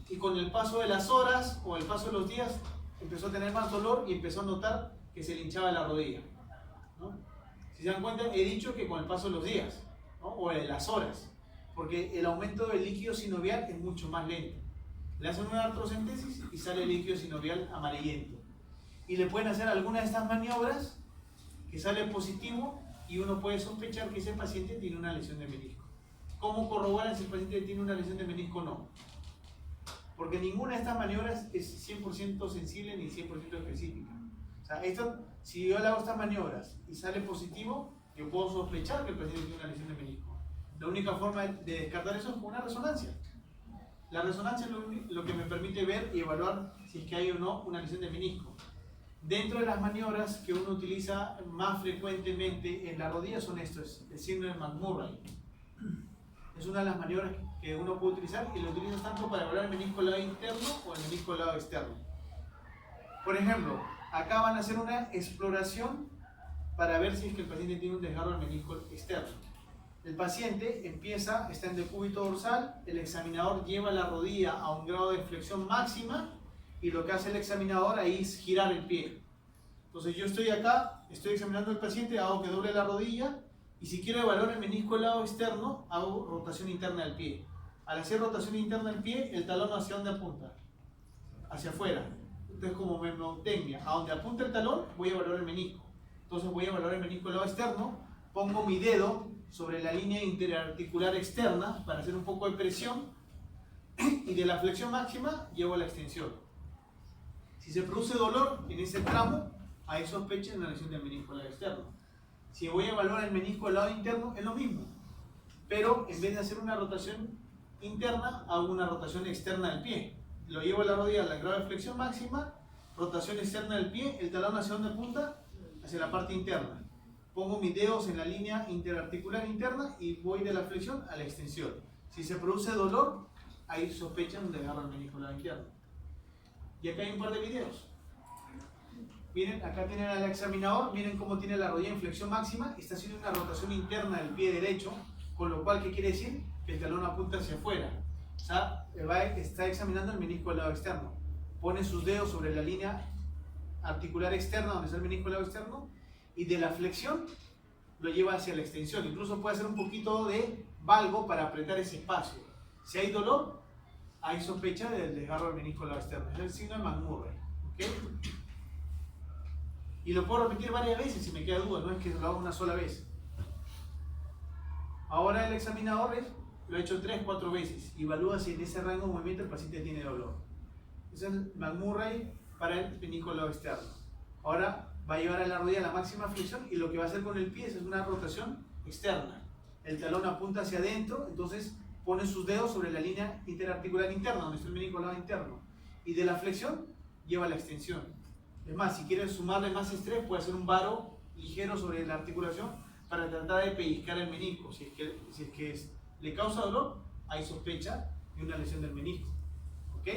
y con el paso de las horas o el paso de los días empezó a tener más dolor y empezó a notar que se le hinchaba la rodilla, ¿no? Si se dan cuenta, he dicho que con el paso de los días, ¿no? O de las horas, porque el aumento del líquido sinovial es mucho más lento. Le hacen una artrocentesis y sale el líquido sinovial amarillento. Y le pueden hacer alguna de estas maniobras que sale positivo y uno puede sospechar que ese paciente tiene una lesión de menisco. ¿Cómo corroboran si el paciente tiene una lesión de menisco o no? Porque ninguna de estas maniobras es 100% sensible ni 100% específica. O sea, si yo le hago estas maniobras y sale positivo, yo puedo sospechar que el paciente tiene una lesión de menisco. La única forma de descartar eso es con una resonancia. La resonancia es lo que me permite ver y evaluar si es que hay o no una lesión de menisco. Dentro de las maniobras que uno utiliza más frecuentemente en la rodilla son estos, el síndrome de McMurray. Es una de las maniobras que uno puede utilizar y lo utilizas tanto para evaluar el menisco del lado interno o el menisco del lado externo. Por ejemplo, acá van a hacer una exploración para ver si es que el paciente tiene un desgarro del menisco externo. El paciente está en decúbito dorsal, el examinador lleva la rodilla a un grado de flexión máxima y lo que hace el examinador ahí es girar el pie. Entonces yo estoy acá, estoy examinando al paciente, hago que doble la rodilla y si quiero evaluar el menisco del lado externo, hago rotación interna del pie. Al hacer rotación interna del pie, el talón ¿hacia dónde apunta? Hacia afuera. Entonces como memotecnia, a donde apunta el talón voy a evaluar el menisco. Entonces voy a evaluar el menisco del lado externo, pongo mi dedo sobre la línea interarticular externa para hacer un poco de presión y de la flexión máxima llevo a la extensión. Si se produce dolor en ese tramo, hay sospecha de una lesión del menisco del lado externo. Si voy a evaluar el menisco del lado interno, es lo mismo, pero en vez de hacer una rotación interna, hago una rotación externa del pie. Lo llevo a la rodilla a la grado de flexión máxima, rotación externa del pie, el talón hacia dónde apunta, hacia la parte interna. Pongo mis dedos en la línea interarticular interna y voy de la flexión a la extensión. Si se produce dolor, hay sospecha de un desgarro del menisco del lado interno. Y acá hay un par de videos. Miren, acá tienen al examinador, miren cómo tiene la rodilla en flexión máxima, está haciendo una rotación interna del pie derecho, con lo cual, ¿qué quiere decir? Que el talón apunta hacia afuera. O sea, está examinando el menisco del lado externo. Pone sus dedos sobre la línea articular externa, donde está el menisco del lado externo, y de la flexión lo lleva hacia la extensión. Incluso puede hacer un poquito de valgo para apretar ese espacio. Si hay dolor, hay sospecha del desgarro del menisco del lado externo. Es el signo de McMurray. ¿Okay? Y lo puedo repetir varias veces si me queda duda, no es que lo haga una sola vez. Ahora el examinador lo ha hecho 3-4 veces y evalúa si en ese rango de movimiento el paciente tiene dolor. Ese es el McMurray para el menisco del lado externo. Ahora va a llevar a la rodilla a la máxima flexión y lo que va a hacer con el pie es una rotación externa. El talón apunta hacia adentro, entonces pone sus dedos sobre la línea interarticular interna, donde está el menisco del lado interno. Y de la flexión lleva a la extensión. Es más, si quieres sumarle más estrés, puede hacer un varo ligero sobre la articulación para tratar de pellizcar el menisco. Si es que le causa dolor, hay sospecha de una lesión del menisco. ¿Ok?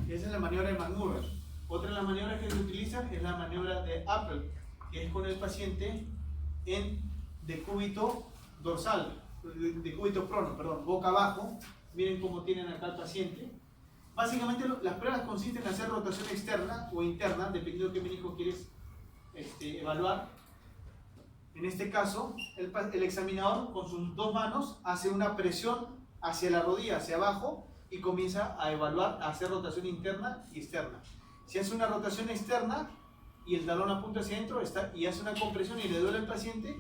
Esa es la maniobra de McMurray. Otra de las maniobras que se utilizan es la maniobra de Apple, que es con el paciente en decúbito dorsal, decúbito prono, perdón, boca abajo. Miren cómo tienen acá al paciente. Básicamente las pruebas consisten en hacer rotación externa o interna, dependiendo de qué menisco quieres evaluar. En este caso, el examinador con sus dos manos hace una presión hacia la rodilla, hacia abajo, y comienza a evaluar, a hacer rotación interna y externa. Si hace una rotación externa y el talón apunta hacia adentro y hace una compresión y le duele al paciente,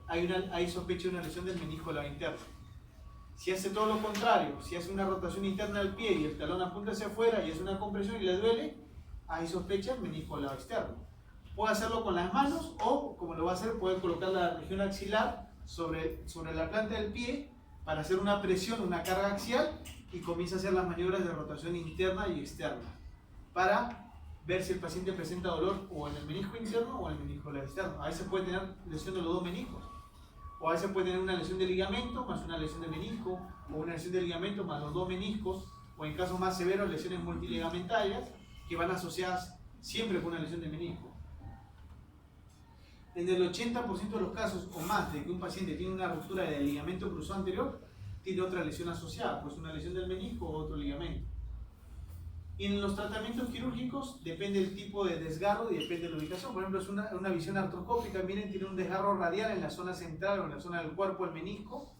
hay sospecha de una lesión del menisco del lado interno. Si hace todo lo contrario, si hace una rotación interna del pie y el talón apunta hacia afuera y hace una compresión y le duele, hay sospecha del menisco del lado externo. Puede hacerlo con las manos o, como lo va a hacer, puede colocar la región axilar sobre la planta del pie para hacer una presión, una carga axial, y comienza a hacer las maniobras de rotación interna y externa para ver si el paciente presenta dolor o en el menisco interno o en el menisco del lado externo. A veces puede tener lesión de los dos meniscos, o a veces puede tener una lesión de ligamento más una lesión de menisco, o una lesión de ligamento más los dos meniscos, o en casos más severos lesiones multiligamentarias, que van asociadas siempre con una lesión de menisco. En el 80% de los casos o más de que un paciente tiene una ruptura del ligamento cruzado anterior, tiene otra lesión asociada, pues una lesión del menisco o otro ligamento. Y en los tratamientos quirúrgicos depende del tipo de desgarro y depende de la ubicación. Por ejemplo, es una visión artroscópica, miren, tiene un desgarro radial en la zona central o en la zona del cuerpo del menisco.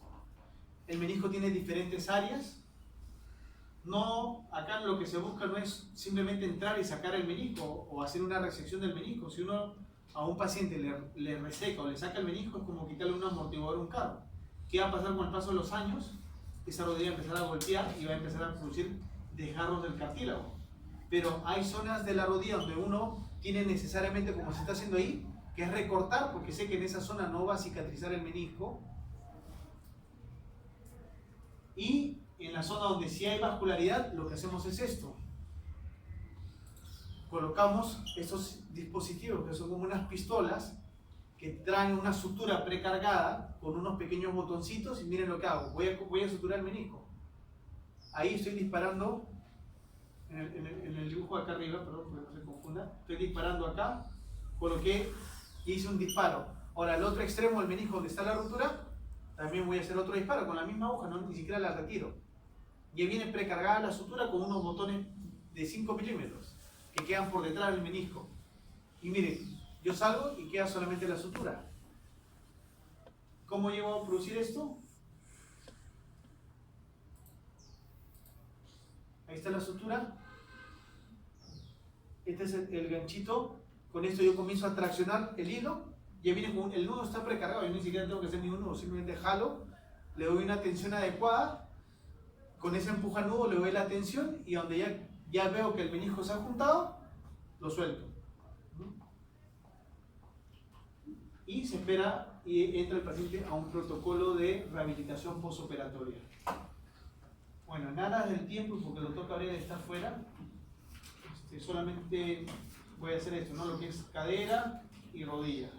El menisco tiene diferentes áreas. No, acá lo que se busca no es simplemente entrar y sacar el menisco o hacer una resección del menisco. Si uno a un paciente le reseca o le saca el menisco, es como quitarle un amortiguador a un carro. ¿Qué va a pasar con el paso de los años? Esa rodilla va a empezar a golpear y va a empezar a producir desgarros del cartílago. Pero hay zonas de la rodilla donde uno tiene necesariamente, como se está haciendo ahí, que es recortar, porque sé que en esa zona no va a cicatrizar el menisco. Y en la zona donde sí hay vascularidad, lo que hacemos es esto. Colocamos estos dispositivos que son como unas pistolas que traen una sutura precargada con unos pequeños botoncitos y miren lo que hago. Voy a suturar el menisco. Ahí estoy disparando, en el dibujo de acá arriba, perdón, para que no se confunda, estoy disparando acá, coloqué y hice un disparo. Ahora, al otro extremo del menisco donde está la ruptura, también voy a hacer otro disparo con la misma aguja, no, ni siquiera la retiro. Y viene precargada la sutura con unos botones de 5 milímetros que quedan por detrás del menisco. Y miren, yo salgo y queda solamente la sutura. ¿Cómo llego a producir esto? Ahí está la sutura. Este es el ganchito. Con esto yo comienzo a traccionar el hilo. Ya viene con el nudo está precargado. Yo ni siquiera tengo que hacer ningún nudo. Simplemente jalo, le doy una tensión adecuada. Con ese empujanudo le doy la tensión y donde ya veo que el menisco se ha juntado, lo suelto. Y se espera y entra el paciente a un protocolo de rehabilitación postoperatoria. Bueno, en aras del tiempo, porque el doctor Cabrera está afuera, solamente voy a hacer esto, ¿no? Lo que es cadera y rodilla.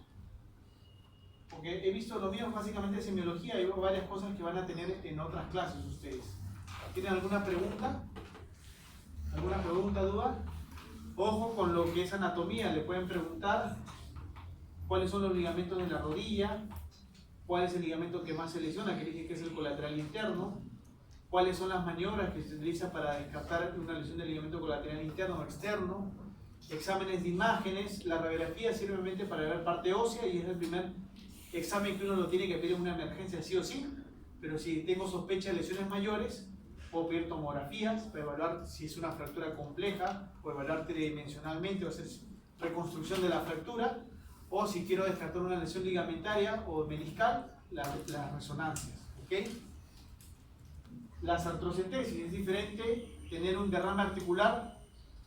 Porque he visto lo mío básicamente es semiología y hay varias cosas que van a tener en otras clases ustedes. ¿Tienen alguna pregunta? ¿Alguna pregunta, duda? Ojo con lo que es anatomía, le pueden preguntar cuáles son los ligamentos de la rodilla, cuál es el ligamento que más se lesiona, que dije que es el colateral interno, cuáles son las maniobras que se utilizan para descartar una lesión del ligamento colateral interno o externo, exámenes de imágenes. La radiografía sirve simplemente para ver parte ósea y es el primer examen que uno lo tiene que pedir en una emergencia sí o sí, pero si tengo sospecha de lesiones mayores, puedo pedir tomografías para evaluar si es una fractura compleja o evaluar tridimensionalmente o hacer reconstrucción de la fractura, o si quiero descartar una lesión ligamentaria o meniscal, las resonancias. ¿Okay? Las artrocentesis es diferente tener un derrame articular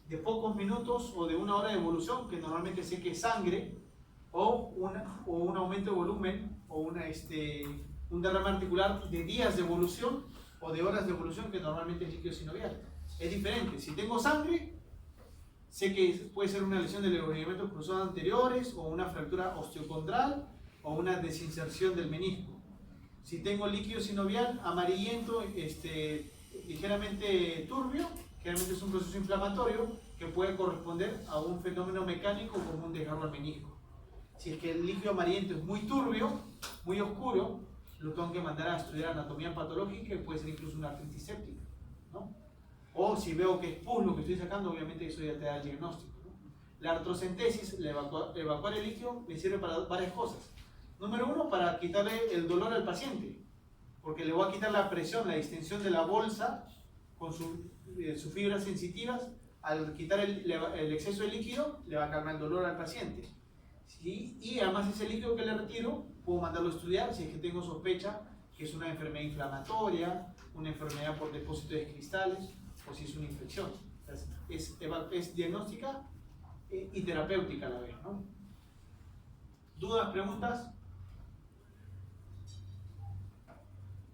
de pocos minutos o de una hora de evolución, que normalmente sé que es sangre, o un aumento de volumen, o un derrame articular de días de evolución o de horas de evolución, que normalmente es líquido sinovial. Es diferente. Si tengo sangre, sé que puede ser una lesión de los ligamentos cruzados anteriores, o una fractura osteocondral, o una desinserción del menisco. Si tengo líquido sinovial amarillento, ligeramente turbio, generalmente es un proceso inflamatorio que puede corresponder a un fenómeno mecánico como un desgarro al menisco. Si es que el líquido amarillento es muy turbio, muy oscuro, lo tengo que mandar a estudiar anatomía patológica y puede ser incluso una artritis séptica, ¿no? O si veo que es pus lo que estoy sacando, obviamente eso ya te da el diagnóstico, ¿no? La artrocentesis, evacuar el líquido, me sirve para varias cosas. Número uno, para quitarle el dolor al paciente, porque le voy a quitar la presión, la distensión de la bolsa con sus fibras sensitivas. Al quitar el exceso de líquido, le va a calmar el dolor al paciente. ¿Sí? Y además ese líquido que le retiro, puedo mandarlo a estudiar si es que tengo sospecha que es una enfermedad inflamatoria, una enfermedad por depósito de cristales, o si es una infección. Es diagnóstica y terapéutica a la vez, ¿no? ¿Dudas, preguntas?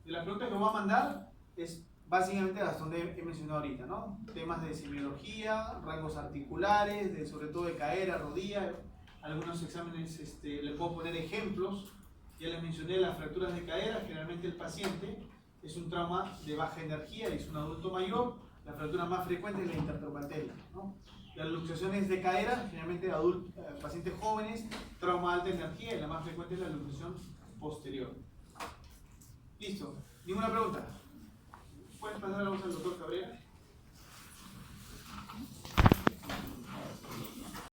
De las preguntas que voy a mandar es básicamente las donde he mencionado ahorita, ¿no? Temas de semiología, rangos articulares, sobre todo de cadera, rodilla. Algunos exámenes les puedo poner ejemplos. Ya les mencioné las fracturas de cadera. Generalmente el paciente es un trauma de baja energía, es un adulto mayor, La fractura más frecuente es la intertrocantela, ¿no? Las luxaciones de cadera, generalmente pacientes jóvenes, trauma de alta energía, y la más frecuente es la luxación posterior. Listo. ¿Ninguna pregunta? ¿Puedes pasar la voz al doctor Cabrera?